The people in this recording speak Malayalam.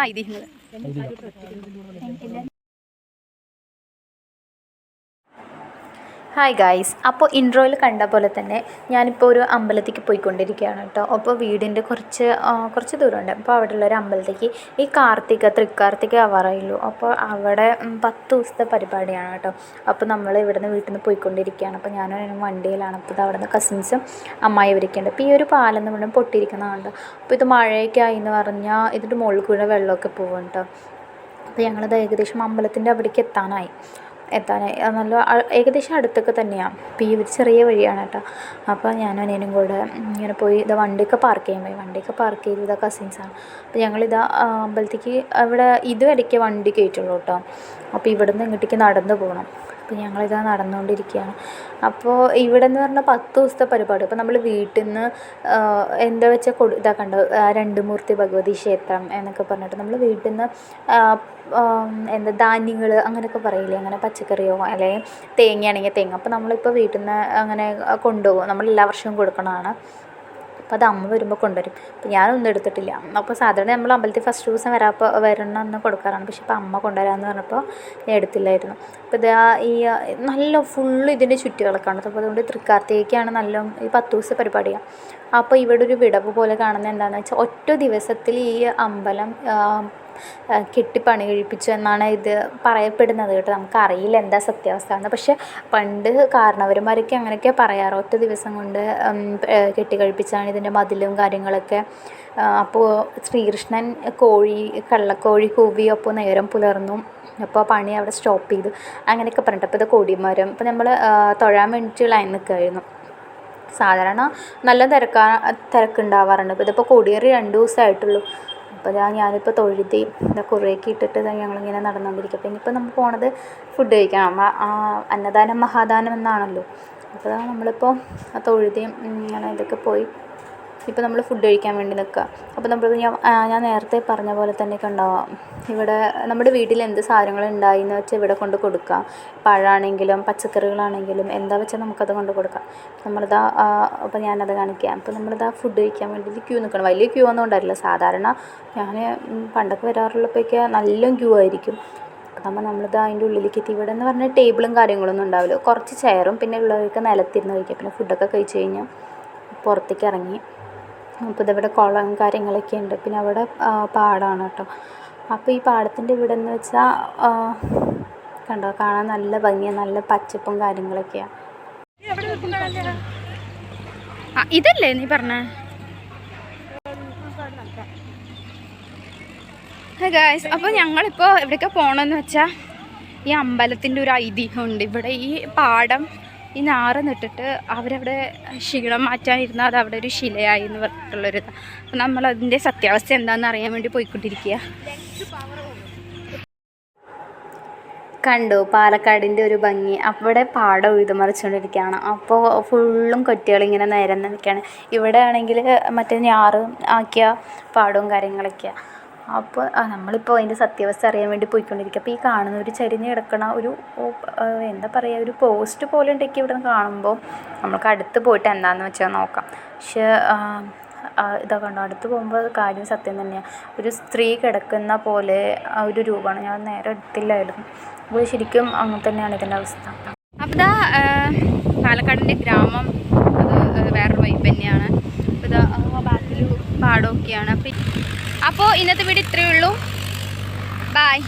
ഐതിഹ്യങ്ങൾ. ഹായ് ഗായ്സ്, അപ്പോൾ ഇൻട്രോയിൽ കണ്ട പോലെ തന്നെ ഞാനിപ്പോൾ ഒരു അമ്പലത്തേക്ക് പോയിക്കൊണ്ടിരിക്കുകയാണ് കേട്ടോ. അപ്പോൾ വീടിൻ്റെ കുറച്ച് ദൂരമുണ്ട്. അപ്പോൾ അവിടെയുള്ളൊരു അമ്പലത്തേക്ക് ഈ തൃക്കാർത്തിക ആവാറായുള്ളൂ. അപ്പോൾ അവിടെ 10 ദിവസത്തെ പരിപാടിയാണ് കേട്ടോ. അപ്പോൾ നമ്മൾ ഇവിടുന്ന് വീട്ടിൽ നിന്ന് പോയിക്കൊണ്ടിരിക്കുകയാണ്. അപ്പോൾ ഞാനും വണ്ടിയിലാണ്. അപ്പോൾ ഇത് അവിടെ നിന്ന് കസിൻസും അമ്മായി ഇവരൊക്കെയുണ്ട്. അപ്പോൾ ഈ ഒരു പാലം എന്ന് പറഞ്ഞാൽ പൊട്ടിയിരിക്കുന്നതുണ്ട്. അപ്പോൾ ഇത് മഴയൊക്കെ ആയി എന്ന് പറഞ്ഞാൽ ഇതിൻ്റെ മുകളിൽ കൂടെ വെള്ളമൊക്കെ പോകും കേട്ടോ. അപ്പോൾ ഞങ്ങളത് ഏകദേശം അമ്പലത്തിൻ്റെ അവിടേക്ക് എത്താനായി. നല്ല ഏകദേശം അടുത്തൊക്കെ തന്നെയാണ്. അപ്പോൾ ഈ ഒരു ചെറിയ വഴിയാണ് കേട്ടോ. അപ്പോൾ ഞാനും അനിയനും കൂടെ ഇങ്ങനെ പോയി വണ്ടിയൊക്കെ പാർക്ക് ചെയ്യാൻ പോയി. വണ്ടിയൊക്കെ പാർക്ക് ചെയ്ത് കസിൻസാണ്. അപ്പോൾ ഞങ്ങളിതാ അമ്പലത്തേക്ക് ഇവിടെ ഇതുവരെയ്ക്ക് വണ്ടി കയറ്റുള്ളൂ കേട്ടോ. അപ്പോൾ ഇവിടെ നിന്ന് ഇങ്ങോട്ടേക്ക് നടന്നു പോകണം. അപ്പോൾ ഞങ്ങളിതാ നടന്നുകൊണ്ടിരിക്കുകയാണ്. അപ്പോൾ ഇവിടെ എന്ന് പറഞ്ഞാൽ 10 ദിവസത്തെ പരിപാടി. അപ്പോൾ നമ്മൾ വീട്ടിൽ നിന്ന് എന്താ വെച്ചാൽ ഇതാക്കണ്ട രണ്ടുമൂർത്തി ഭഗവതി ക്ഷേത്രം എന്നൊക്കെ പറഞ്ഞിട്ട് നമ്മൾ വീട്ടിൽ നിന്ന് ധാന്യങ്ങൾ അങ്ങനെയൊക്കെ പറയില്ലേ, അങ്ങനെ പച്ചക്കറിയോ അല്ലെങ്കിൽ തേങ്ങയാണെങ്കിൽ തേങ്ങ. അപ്പോൾ നമ്മളിപ്പോൾ വീട്ടിൽ നിന്ന് അങ്ങനെ കൊണ്ടുപോകും. നമ്മൾ എല്ലാ വർഷവും കൊടുക്കണതാണ്. അപ്പോൾ അത് അമ്മ വരുമ്പോൾ കൊണ്ടുവരും. അപ്പോൾ ഞാനൊന്നും എടുത്തിട്ടില്ല. അപ്പോൾ സാധാരണ നമ്മൾ അമ്പലത്തിൽ ഫസ്റ്റ് ദിവസം വരണമെന്ന് കൊടുക്കാറാണ്. പക്ഷേ ഇപ്പോൾ അമ്മ കൊണ്ടുവരാമെന്ന് പറഞ്ഞപ്പോൾ ഞാൻ എടുത്തില്ലായിരുന്നു. അപ്പോൾ ഇതാ ഈ നല്ല ഫുള്ള് ഇതിൻ്റെ ചുറ്റുകളൊക്കെയാണ്. അപ്പോൾ അതുകൊണ്ട് തൃക്കാർത്തികയ്ക്കാണ് നല്ല ഈ 10 ദിവസത്തെ പരിപാടിയാണ്. അപ്പോൾ ഇവിടെ ഒരു വിടവ് പോലെ കാണുന്നത് എന്താണെന്ന് വെച്ചാൽ ഒറ്റ ദിവസത്തിൽ ഈ അമ്പലം കെട്ടിപ്പണി കഴിപ്പിച്ചു എന്നാണ് ഇത് പറയപ്പെടുന്നത് കേട്ടോ. നമുക്കറിയില്ല എന്താ സത്യാവസ്ഥ എന്ന്. പക്ഷേ പണ്ട് കാരണവന്മാരൊക്കെ അങ്ങനെയൊക്കെ പറയാറ്, ഒറ്റ ദിവസം കൊണ്ട് കെട്ടിക്കഴിപ്പിച്ചാണ് ഇതിൻ്റെ മതിലും കാര്യങ്ങളൊക്കെ. അപ്പോൾ ശ്രീകൃഷ്ണൻ കള്ളക്കോഴി കൂവി, അപ്പോൾ നേരം പുലർന്നു. അപ്പോൾ പണി അവിടെ സ്റ്റോപ്പ് ചെയ്തു അങ്ങനെയൊക്കെ പറഞ്ഞിട്ട്. അപ്പോൾ ഇത് കൊടിമരം. അപ്പോൾ നമ്മൾ തൊഴാൻ വേണ്ടിയിട്ട് ലൈൻ നിൽക്കുമായിരുന്നു. സാധാരണ നല്ല തിരക്കുണ്ടാവാറുണ്ട്. അപ്പോൾ ഇതിപ്പോൾ കൊടിയേറി 2 ദിവസമായിട്ടുള്ളൂ. അപ്പോൾ ഞാനിപ്പോൾ തൊഴുതി കുറേയൊക്കെ ഇട്ടിട്ട് ഞങ്ങളിങ്ങനെ നടന്നുകൊണ്ടിരിക്കും. അപ്പോൾ ഇനിയിപ്പോൾ നമ്മൾ പോണത് ഫുഡ് കഴിക്കണം. അന്നദാനം മഹാദാനം എന്നാണല്ലോ. അപ്പോൾ നമ്മളിപ്പോൾ തൊഴുതി ഇങ്ങനെ ഇതൊക്കെ പോയി ഇപ്പോൾ നമ്മൾ ഫുഡ് കഴിക്കാൻ വേണ്ടി നിൽക്കുക. അപ്പോൾ നമ്മൾ ഞാൻ നേരത്തെ പറഞ്ഞ പോലെ തന്നെയൊക്കെ ഉണ്ടാവാം. ഇവിടെ നമ്മുടെ വീട്ടിൽ എന്ത് സാധനങ്ങൾ ഉണ്ടായിന്ന് വെച്ചാൽ ഇവിടെ കൊണ്ട് കൊടുക്കുക. പഴമാണെങ്കിലും പച്ചക്കറികളാണെങ്കിലും എന്താ വെച്ചാൽ നമുക്കത് കൊണ്ട് കൊടുക്കാം. നമ്മളിതാ അപ്പോൾ ഞാനത് കാണിക്കാം. അപ്പോൾ നമ്മളിതാ ഫുഡ് കഴിക്കാൻ വേണ്ടി ക്യൂ നിൽക്കണം. വലിയ ക്യൂ ഒന്നും ഉണ്ടായിട്ടില്ല. സാധാരണ ഞാൻ പണ്ടൊക്കെ വരാറുള്ളപ്പോഴേക്ക് നല്ല ക്യൂ ആയിരിക്കും. അപ്പോൾ നമ്മളിത് അതിൻ്റെ ഉള്ളിലേക്ക് എത്തി. ഇവിടെ എന്ന് പറഞ്ഞാൽ ടേബിളും കാര്യങ്ങളൊന്നും ഉണ്ടാവില്ല. കുറച്ച് ചെയറും പിന്നെ ഉള്ളവർക്ക് നിലത്തിരുന്ന് കഴിക്കാം. പിന്നെ ഫുഡൊക്കെ കഴിച്ച് കഴിഞ്ഞാൽ പുറത്തേക്ക് ഇറങ്ങി. അപ്പോൾ ഇതിവിടെ കുളം കാര്യങ്ങളൊക്കെ ഉണ്ട്. പിന്നെ അവിടെ പാടമാണ് കേട്ടോ. അപ്പോൾ ഈ പാടത്തിൻ്റെ ഇവിടെ എന്ന് വെച്ചാൽ കണ്ടോ, കാണാൻ നല്ല ഭംഗിയാണ്, നല്ല പച്ചപ്പും കാര്യങ്ങളൊക്കെയാണ്. ഇതല്ലേ നീ പറഞ്ഞേ? ഗായ്സ്, അപ്പോൾ ഞങ്ങളിപ്പോൾ എവിടേക്കാണ് പോകണമെന്ന് വെച്ചാൽ ഈ അമ്പലത്തിൻ്റെ ഒരു ഐതിഹ്യമുണ്ട്. ഇവിടെ ഈ പാടം ഈ ഞാറ് നട്ടിട്ട് അവരവിടെ ക്ഷീണം മാറ്റാനിരുന്നാൽ അത് അവിടെ ഒരു ശിലയായി എന്ന് പറഞ്ഞിട്ടുള്ളൊരിതാണ്. അപ്പം നമ്മളതിൻ്റെ സത്യാവസ്ഥ എന്താണെന്ന് അറിയാൻ വേണ്ടി പോയിക്കൊണ്ടിരിക്കുക. കണ്ടു പാലക്കാടിൻ്റെ ഒരു ഭംഗി. അവിടെ പാടം ഉഴുതുമറിച്ചുകൊണ്ടിരിക്കുകയാണ്. അപ്പോൾ ഫുള്ളും കൊറ്റികളിങ്ങനെ നിരന്ന് നിൽക്കുകയാണ്. ഇവിടെ ആണെങ്കിൽ മറ്റേ ഞാറ് ആക്കിയ പാടവും കാര്യങ്ങളൊക്കെയാണ്. അപ്പോൾ നമ്മളിപ്പോൾ അതിൻ്റെ സത്യാവസ്ഥ അറിയാൻ വേണ്ടി പോയിക്കൊണ്ടിരിക്കുക. അപ്പോൾ ഈ കാണുന്ന ഒരു ചരിഞ്ഞ് കിടക്കണ ഒരു എന്താ പറയുക, ഒരു പോസ്റ്റ് പോലെ ഉണ്ടെങ്കിൽ ഇവിടെ നിന്ന് കാണുമ്പോൾ നമുക്ക് അടുത്ത് പോയിട്ട് എന്താണെന്ന് വെച്ചാൽ നോക്കാം. പക്ഷേ ഇതൊക്കെ കണ്ടോ, അടുത്ത് പോകുമ്പോൾ കാര്യം സത്യം തന്നെയാണ്. ഒരു സ്ത്രീ കിടക്കുന്ന പോലെ ഒരു രൂപമാണ്. ഞാൻ നേരെ എടുത്തില്ലായിരുന്നു. അപ്പോൾ ശരിക്കും അങ്ങനെ തന്നെയാണ് ഇതിൻ്റെ അവസ്ഥ. അപ്പോൾ ഇതാ പാലക്കാടിൻ്റെ ഗ്രാമം അത് വേറൊരു വൈബ് തന്നെയാണ്. അപ്പോൾ ഇതാ ബാക്കിൽ പാടമൊക്കെയാണ്. അപ്പോൾ ഇന്നത്തെ വീഡിയോ ഇത്രയേ ഉള്ളൂ. ബായ്.